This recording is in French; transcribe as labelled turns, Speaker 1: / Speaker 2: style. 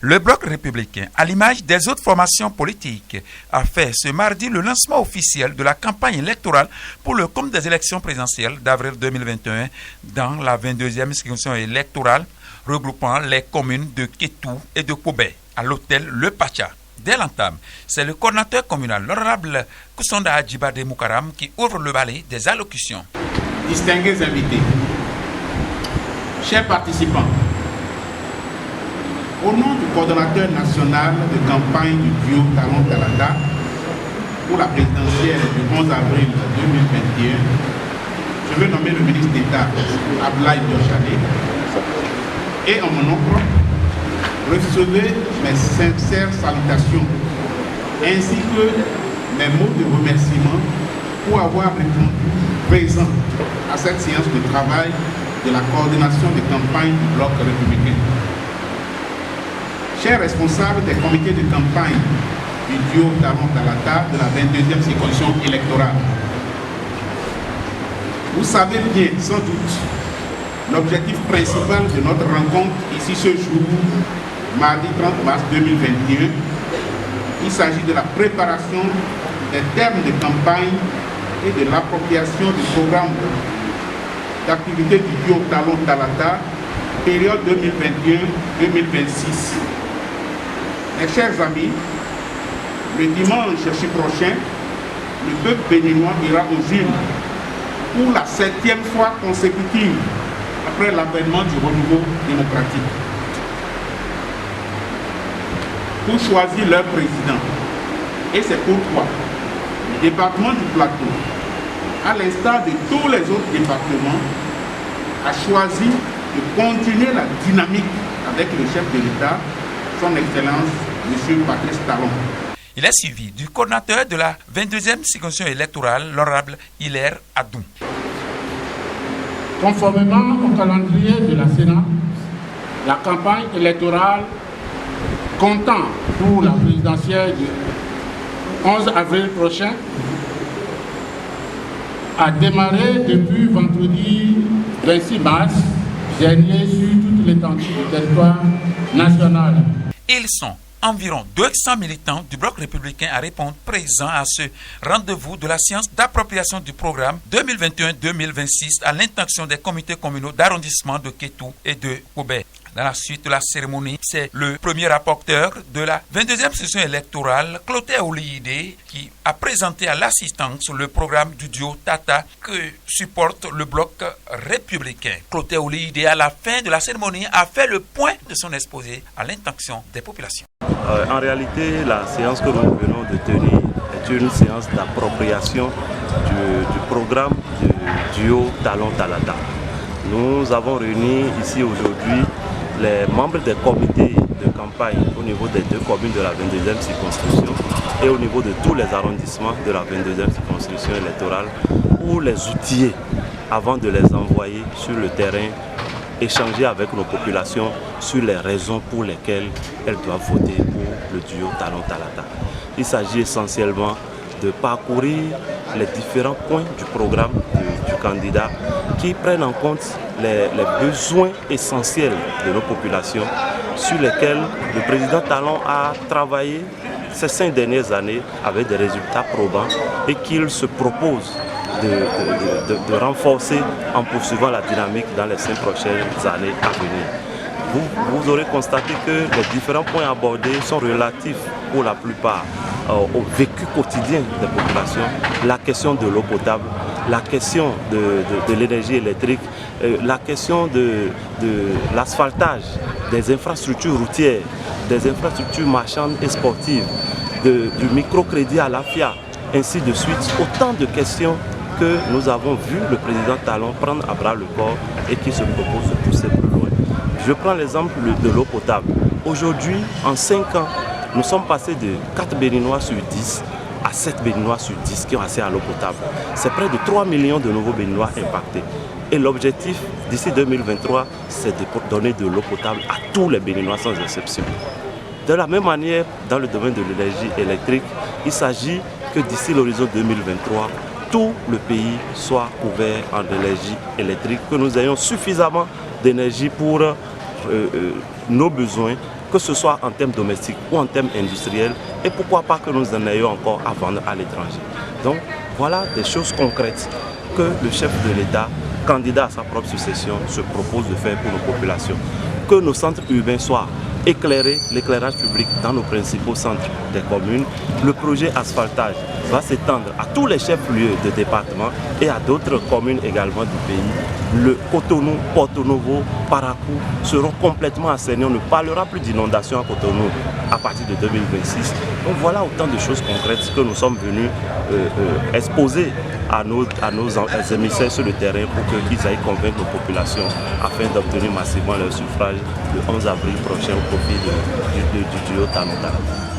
Speaker 1: Le Bloc républicain, à l'image des autres formations politiques, a fait ce mardi le lancement officiel de la campagne électorale pour le compte des élections présidentielles d'avril 2021 dans la 22e circonscription électorale regroupant les communes de Kétou et de Koubé à l'hôtel Le Pacha. Dès l'entame, c'est le coordinateur communal, l'honorable Koussonda Adjibade Moukaram, qui ouvre le balai des allocutions.
Speaker 2: Distingués invités, chers participants, au nom du coordonnateur national de campagne du duo Talon Talata pour la présidentielle du 11 avril 2021, je veux nommer le ministre d'État Ablaye Diochane et en mon nom propre, recevez mes sincères salutations ainsi que mes mots de remerciement pour avoir répondu présent à cette séance de travail de la coordination de campagne du Bloc républicain. Chers responsables des comités de campagne du duo Talon Talata de la 22e circonscription électorale, vous savez bien sans doute l'objectif principal de notre rencontre ici ce jour, mardi 30 mars 2021. Il s'agit de la préparation des termes de campagne et de l'appropriation du programme d'activité du duo Talon Talata, période 2021-2026. Mes chers amis, le dimanche prochain, le peuple béninois ira aux urnes pour la 7e fois consécutive après l'avènement du renouveau démocratique pour choisir leur président. Et c'est pourquoi le département du Plateau, à l'instar de tous les autres départements, a choisi de continuer la dynamique avec le chef de l'État, son Excellence, M. Patrice Talon.
Speaker 1: Il est suivi du coordinateur de la 22e circonscription électorale, l'honorable Hilaire Adou.
Speaker 3: Conformément au calendrier de la Sénat, la campagne électorale comptant pour la présidentielle du 11 avril prochain a démarré depuis vendredi 26 mars dernier sur toute l'étendue du territoire national.
Speaker 1: Ils sont environ 200 militants du Bloc républicain à répondre présents à ce rendez-vous de la séance d'appropriation du programme 2021-2026 à l'intention des comités communaux d'arrondissement de Kétou et de Koubé. Dans la suite de la cérémonie, c'est le premier rapporteur de la 22e session électorale, Clotaire Oliyide, qui a présenté à l'assistance le programme du duo Tata que supporte le Bloc républicain. Clotaire Oliyide, à la fin de la cérémonie, a fait le point de son exposé à l'intention des populations.
Speaker 4: En réalité, la séance que nous venons de tenir est une séance d'appropriation du programme du duo Talon Talata. Nous avons réuni ici aujourd'hui les membres des comités de campagne au niveau des deux communes de la 22e circonscription et au niveau de tous les arrondissements de la 22e circonscription électorale pour les outiller avant de les envoyer sur le terrain, échanger avec nos populations sur les raisons pour lesquelles elles doivent voter pour le duo Talon Talata. Il s'agit essentiellement de parcourir les différents points du programme du candidat qui prennent en compte les besoins essentiels de nos populations sur lesquels le président Talon a travaillé ces 5 dernières années avec des résultats probants et qu'il se propose de renforcer en poursuivant la dynamique dans les 5 prochaines années à venir. Vous aurez constaté que les différents points abordés sont relatifs pour la plupart au vécu quotidien des populations, la question de l'eau potable, la question de l'énergie électrique, la question de l'asphaltage, des infrastructures routières, des infrastructures marchandes et sportives, du microcrédit à l'AFIA, ainsi de suite. Autant de questions que nous avons vu le président Talon prendre à bras le corps et qui se propose de pousser plus loin. Je prends l'exemple de l'eau potable. Aujourd'hui, en 5 ans, nous sommes passés de 4 Béninois sur 10 à 7 Béninois sur 10 qui ont accès à l'eau potable. C'est près de 3 millions de nouveaux Béninois impactés. Et l'objectif d'ici 2023, c'est de donner de l'eau potable à tous les Béninois sans exception. De la même manière, dans le domaine de l'énergie électrique, il s'agit que d'ici l'horizon 2023, tout le pays soit couvert en énergie électrique, que nous ayons suffisamment d'énergie pour nos besoins que ce soit en termes domestiques ou en termes industriels, et pourquoi pas que nous en ayons encore à vendre à l'étranger. Donc voilà des choses concrètes que le chef de l'État, candidat à sa propre succession, se propose de faire pour nos populations. Que nos centres urbains soient éclairés, l'éclairage public dans nos principaux centres des communes. Le projet asphaltage va s'étendre à tous les chefs-lieux de département et à d'autres communes également du pays. Le Cotonou, Porto Novo, Parakou seront complètement assainis. On ne parlera plus d'inondation à Cotonou à partir de 2026. Donc voilà autant de choses concrètes que nous sommes venus exposer à nos émissaires sur le terrain pour qu'ils aillent convaincre nos populations afin d'obtenir massivement leur suffrage le 11 avril prochain au profit du duo Talon Talon.